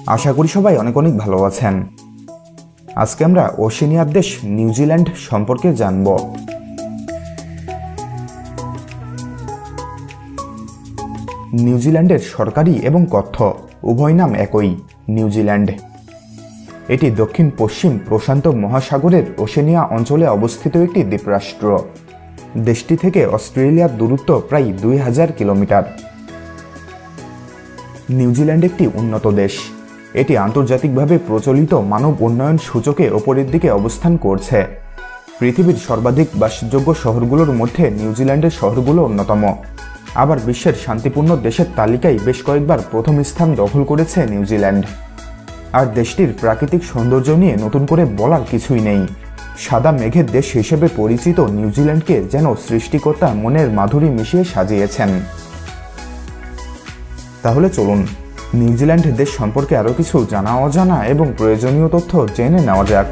আশা করি সবাই অনেক অনেক ভালো আছেন। আজকে আমরা ওশেনিয়ার দেশ নিউজিল্যান্ড সম্পর্কে জানব। নিউজিল্যান্ডের সরকারি এবং কথ্য উভয় নাম একই, নিউজিল্যান্ড। এটি দক্ষিণ পশ্চিম প্রশান্ত মহাসাগরের ওশেনিয়া অঞ্চলে অবস্থিত একটি দ্বীপরাষ্ট্র। দেশটি থেকে অস্ট্রেলিয়ার দূরত্ব প্রায় 2000 কিলোমিটার। নিউজিল্যান্ড একটি উন্নত দেশ। এটি আন্তর্জাতিকভাবে প্রচলিত মানব উন্নয়ন সূচকে ওপরের দিকে অবস্থান করছে। পৃথিবীর সর্বাধিক বাসযোগ্য শহরগুলোর মধ্যে নিউজিল্যান্ডের শহরগুলো অন্যতম। আবার বিশ্বের শান্তিপূর্ণ দেশের তালিকায় বেশ কয়েকবার প্রথম স্থান দখল করেছে নিউজিল্যান্ড। আর দেশটির প্রাকৃতিক সৌন্দর্য নিয়ে নতুন করে বলার কিছুই নেই। সাদা মেঘের দেশ হিসেবে পরিচিত নিউজিল্যান্ডকে যেন সৃষ্টিকর্তা মনের মাধুরী মিশিয়ে সাজিয়েছেন। তাহলে চলুন নিউজিল্যান্ড দেশ সম্পর্কে আরও কিছু জানা অজানা এবং প্রয়োজনীয় তথ্য জেনে নেওয়া যাক।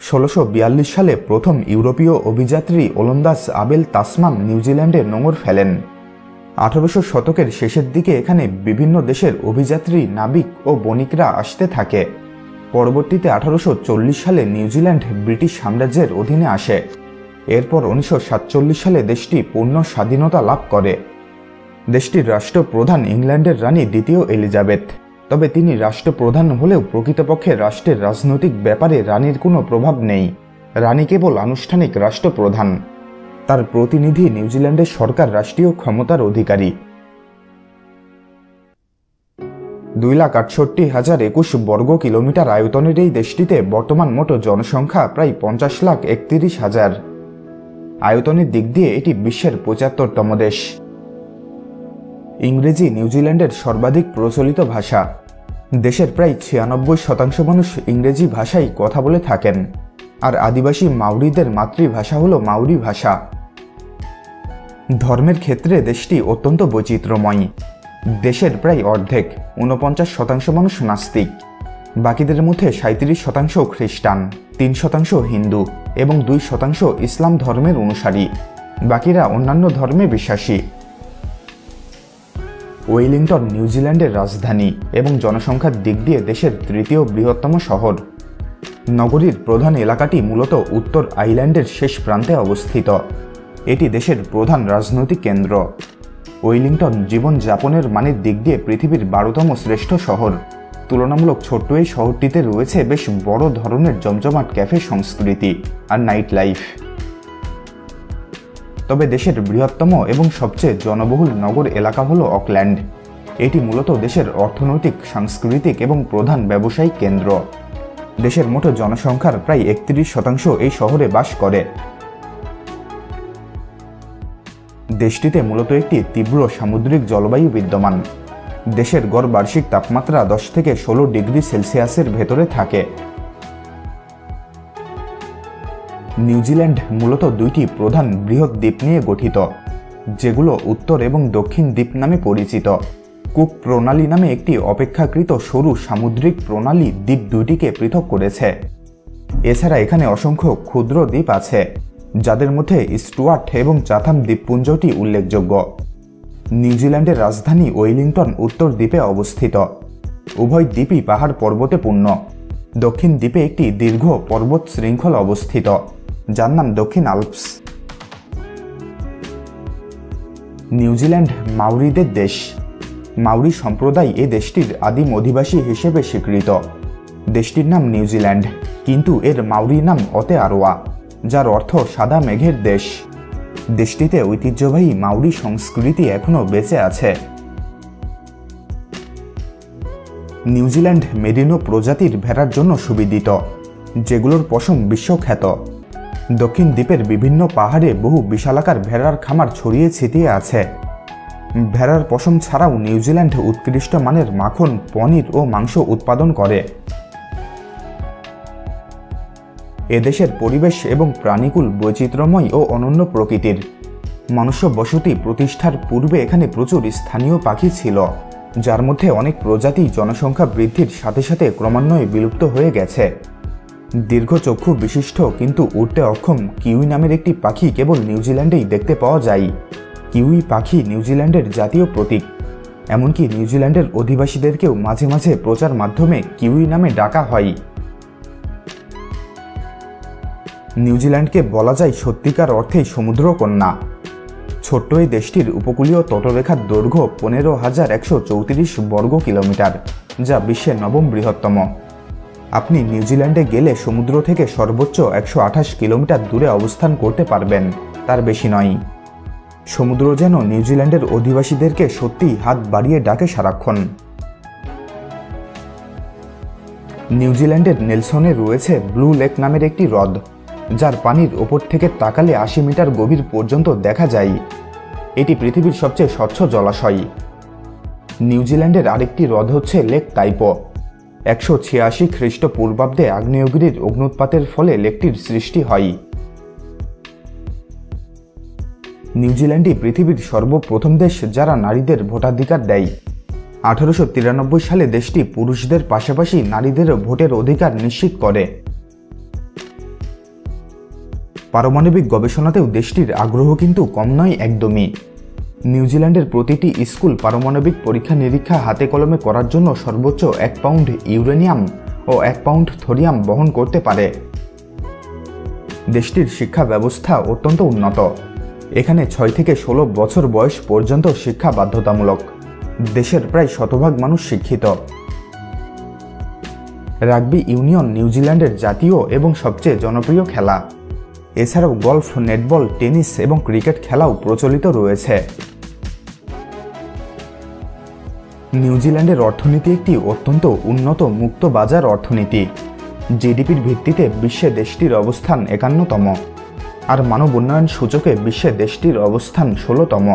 (1642 সালে প্রথম ইউরোপীয় অভিযাত্রী ওলন্দাজ আবেল তাসমান নিউজিল্যান্ডে নোঙর ফেলেন। 1800 শতকের শেষের দিকে এখানে বিভিন্ন দেশের অভিযাত্রী, নাবিক ও বণিকরা আসতে থাকে। পরবর্তীতে 1840 সালে নিউজিল্যান্ড ব্রিটিশ সাম্রাজ্যের অধীনে আসে। এরপর 1947 সালে দেশটি পূর্ণ স্বাধীনতা লাভ করে। দেশটির রাষ্ট্রপ্রধান ইংল্যান্ডের রানী দ্বিতীয় এলিজাবেথ। তবে তিনি রাষ্ট্রপ্রধান হলেও প্রকৃতপক্ষে রাষ্ট্রের রাজনৈতিক ব্যাপারে রানীর কোনো প্রভাব নেই। রানী কেবল আনুষ্ঠানিক রাষ্ট্রপ্রধান। তার প্রতিনিধি নিউজিল্যান্ডের সরকার রাষ্ট্রীয় ক্ষমতার অধিকারী। 2,68,021 বর্গ কিলোমিটার আয়তনের এই দেশটিতে বর্তমান মোট জনসংখ্যা প্রায় 50,31,000। আয়তনের দিক দিয়ে এটি বিশ্বের 75তম দেশ। ইংরেজি নিউজিল্যান্ডের সর্বাধিক প্রচলিত ভাষা। দেশের প্রায় 96% মানুষ ইংরেজি ভাষায় কথা বলে থাকেন। আর আদিবাসী মাউরিদের মাতৃভাষা হল মাউরি ভাষা। ধর্মের ক্ষেত্রে দেশটি অত্যন্ত বৈচিত্র্যময়। দেশের প্রায় অর্ধেক 49% মানুষ নাস্তিক। বাকিদের মধ্যে 37% খ্রিস্টান, 3% হিন্দু এবং 2% ইসলাম ধর্মের অনুসারী। বাকিরা অন্যান্য ধর্মে বিশ্বাসী। ওয়েলিংটন নিউজিল্যান্ডের রাজধানী এবং জনসংখ্যার দিক দিয়ে দেশের তৃতীয় বৃহত্তম শহর। নগরীর প্রধান এলাকাটি মূলত উত্তর আইল্যান্ডের শেষ প্রান্তে অবস্থিত। এটি দেশের প্রধান রাজনৈতিক কেন্দ্র। ওয়েলিংটন জীবনযাপনের মানের দিক দিয়ে পৃথিবীর 12তম শ্রেষ্ঠ শহর। তুলনামূলক ছোট্ট এই শহরটিতে রয়েছে বেশ বড় ধরনের জমজমাট ক্যাফে সংস্কৃতি আর নাইট লাইফ। তবে দেশের বৃহত্তম এবং সবচেয়ে জনবহুল নগর এলাকা হল অকল্যান্ড। এটি মূলত দেশের অর্থনৈতিক, সাংস্কৃতিক এবং প্রধান ব্যবসায়িক কেন্দ্র। দেশের মোট জনসংখ্যার প্রায় 31% এই শহরে বাস করে। দেশটিতে মূলত একটি তীব্র সামুদ্রিক জলবায়ু বিদ্যমান। দেশের গড় বার্ষিক তাপমাত্রা 10 থেকে 16 ডিগ্রি সেলসিয়াসের ভেতরে থাকে। নিউজিল্যান্ড মূলত দুইটি প্রধান বৃহৎ দ্বীপ নিয়ে গঠিত, যেগুলো উত্তর এবং দক্ষিণ দ্বীপ নামে পরিচিত। কুক প্রণালী নামে একটি অপেক্ষাকৃত সরু সামুদ্রিক প্রণালী দ্বীপ দুইটিকে পৃথক করেছে। এছাড়া এখানে অসংখ্য ক্ষুদ্র দ্বীপ আছে, যাদের মধ্যে স্টুয়ার্ট এবং চাথাম দ্বীপপুঞ্জটি উল্লেখযোগ্য। নিউজিল্যান্ডের রাজধানী ওয়েলিংটন উত্তর দ্বীপে অবস্থিত। উভয় দ্বীপই পাহাড় পর্বতে পূর্ণ। দক্ষিণ দ্বীপে একটি দীর্ঘ পর্বত শৃঙ্খল অবস্থিত, যার নাম দক্ষিণ আল্পস। নিউজিল্যান্ড মাউরিদের দেশ। মাউরি সম্প্রদায় এ দেশটির আদিম অধিবাসী হিসেবে স্বীকৃত। দেশটির নাম নিউজিল্যান্ড, কিন্তু এর মাউরি নাম অতে আরোয়া, যার অর্থ সাদা মেঘের দেশ। দেশটিতে ঐতিহ্যবাহী মাউরি সংস্কৃতি এখনও বেঁচে আছে। নিউজিল্যান্ড মেরিনো প্রজাতির ভেড়ার জন্য সুবিদিত, যেগুলোর পশম বিশ্বখ্যাত। দক্ষিণ দ্বীপের বিভিন্ন পাহাড়ে বহু বিশালাকার ভেড়ার খামার ছড়িয়ে ছিটিয়ে আছে। ভেড়ার পশম ছাড়াও নিউজিল্যান্ড উৎকৃষ্ট মানের মাখন, পনির ও মাংস উৎপাদন করে। এদেশের পরিবেশ এবং প্রাণীকুল বৈচিত্র্যময় ও অনন্য প্রকৃতির। মনুষ্য বসতি প্রতিষ্ঠার পূর্বে এখানে প্রচুর স্থানীয় পাখি ছিল। যার মধ্যে অনেক প্রজাতি জনসংখ্যা বৃদ্ধির সাথে সাথে ক্রমান্বয়ে বিলুপ্ত হয়ে গেছে। দীর্ঘ চক্ষু বিশিষ্ট কিন্তু উড়তে অক্ষম কিউই নামের একটি পাখি কেবল নিউজিল্যান্ডেই দেখতে পাওয়া যায়। কিউই পাখি নিউজিল্যান্ডের জাতীয় প্রতীক। এমনকি নিউজিল্যান্ডের অধিবাসীদেরকেও মাঝে মাঝে প্রচার মাধ্যমে কিউই নামে ডাকা হয়। নিউজিল্যান্ডকে বলা যায় সত্যিকার অর্থেই সমুদ্রকন্যা। ছোট্ট এই দেশটির উপকূলীয় তটরেখার দৈর্ঘ্য 15,134 বর্গ কিলোমিটার, যা বিশ্বের 9ম বৃহত্তম। আপনি নিউজিল্যান্ডে গেলে সমুদ্র থেকে সর্বোচ্চ 128 কিলোমিটার দূরে অবস্থান করতে পারবেন, তার বেশি নয়। সমুদ্র যেন নিউজিল্যান্ডের অধিবাসীদেরকে সত্যিই হাত বাড়িয়ে ডাকে সারাক্ষণ। নিউজিল্যান্ডের নেলসনে রয়েছে ব্লু লেক নামের একটি হ্রদ, যার পানির ওপর থেকে তাকালে 80 মিটার গভীর পর্যন্ত দেখা যায়। এটি পৃথিবীর সবচেয়ে স্বচ্ছ জলাশয়। নিউজিল্যান্ডের আরেকটি হ্রদ হচ্ছে লেক তাইপো। 186 খ্রিস্টপূর্বাব্দে আগ্নেয়গিরির অগ্নুৎপাতের ফলে লেকটির সৃষ্টি হয়। নিউজিল্যান্ডই পৃথিবীর সর্বপ্রথম দেশ যারা নারীদের ভোটাধিকার দেয়। 1893 সালে দেশটি পুরুষদের পাশাপাশি নারীদেরও ভোটের অধিকার নিশ্চিত করে। পারমাণবিক গবেষণাতেও দেশটির আগ্রহ কিন্তু কম নয় একদমই। নিউজিল্যান্ডের প্রতিটি স্কুল পারমাণবিক পরীক্ষা নিরীক্ষা হাতে কলমে করার জন্য সর্বোচ্চ 1 পাউন্ড ইউরেনিয়াম ও 1 পাউন্ড থোরিয়াম বহন করতে পারে। দেশটির শিক্ষা ব্যবস্থা অত্যন্ত উন্নত। এখানে 6 থেকে 16 বছর বয়স পর্যন্ত শিক্ষা বাধ্যতামূলক। দেশের প্রায় শতভাগ মানুষ শিক্ষিত। রাগবি ইউনিয়ন নিউজিল্যান্ডের জাতীয় এবং সবচেয়ে জনপ্রিয় খেলা। এছাড়াও গলফ, নেটবল, টেনিস এবং ক্রিকেট খেলাও প্রচলিত রয়েছে। নিউজিল্যান্ডের অর্থনীতি একটি অত্যন্ত উন্নত মুক্ত বাজার অর্থনীতি। জিডিপির ভিত্তিতে বিশ্বে দেশটির অবস্থান 51তম, আর মানব উন্নয়ন সূচকে বিশ্বে দেশটির অবস্থান 16তম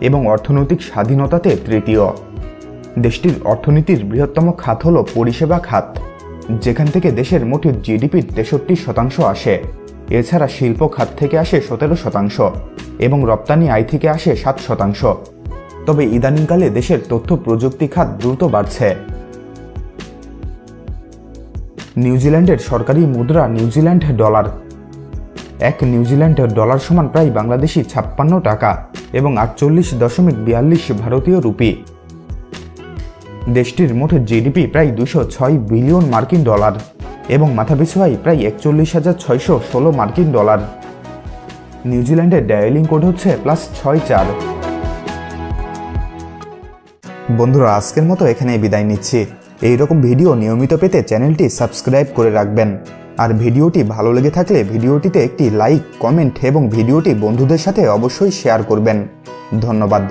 এবং অর্থনৈতিক স্বাধীনতাতে তৃতীয়। দেশটির অর্থনীতির বৃহত্তম খাত হল পরিষেবা খাত, যেখান থেকে দেশের মোট জিডিপির 63% আসে। এছাড়া শিল্প খাত থেকে আসে 17% এবং রপ্তানি আয় থেকে আসে 7%। তবে ইদানিংকালে দেশের তথ্য প্রযুক্তি খাত দ্রুত বাড়ছে। নিউজিল্যান্ডের সরকারি মুদ্রা নিউজিল্যান্ড ডলার। 1 নিউজিল্যান্ড ডলার সমান প্রায় বাংলাদেশি 56 টাকা এবং 48.42 ভারতীয় রুপি। দেশটির মোট জিডিপি প্রায় 206 বিলিয়ন মার্কিন ডলার এবং মাথাপিছু আয় প্রায় 41,616 মার্কিন ডলার। নিউজিল্যান্ডের ডায়ালিং কোড হচ্ছে +64। বন্ধুরা, আজকের মতো এখানেই বিদায় নিচ্ছি। এইরকম ভিডিও নিয়মিত পেতে চ্যানেলটি সাবস্ক্রাইব করে রাখবেন। আর ভিডিওটি ভালো লেগে থাকলে ভিডিওটিতে একটি লাইক, কমেন্ট এবং ভিডিওটি বন্ধুদের সাথে অবশ্যই শেয়ার করবেন। ধন্যবাদ।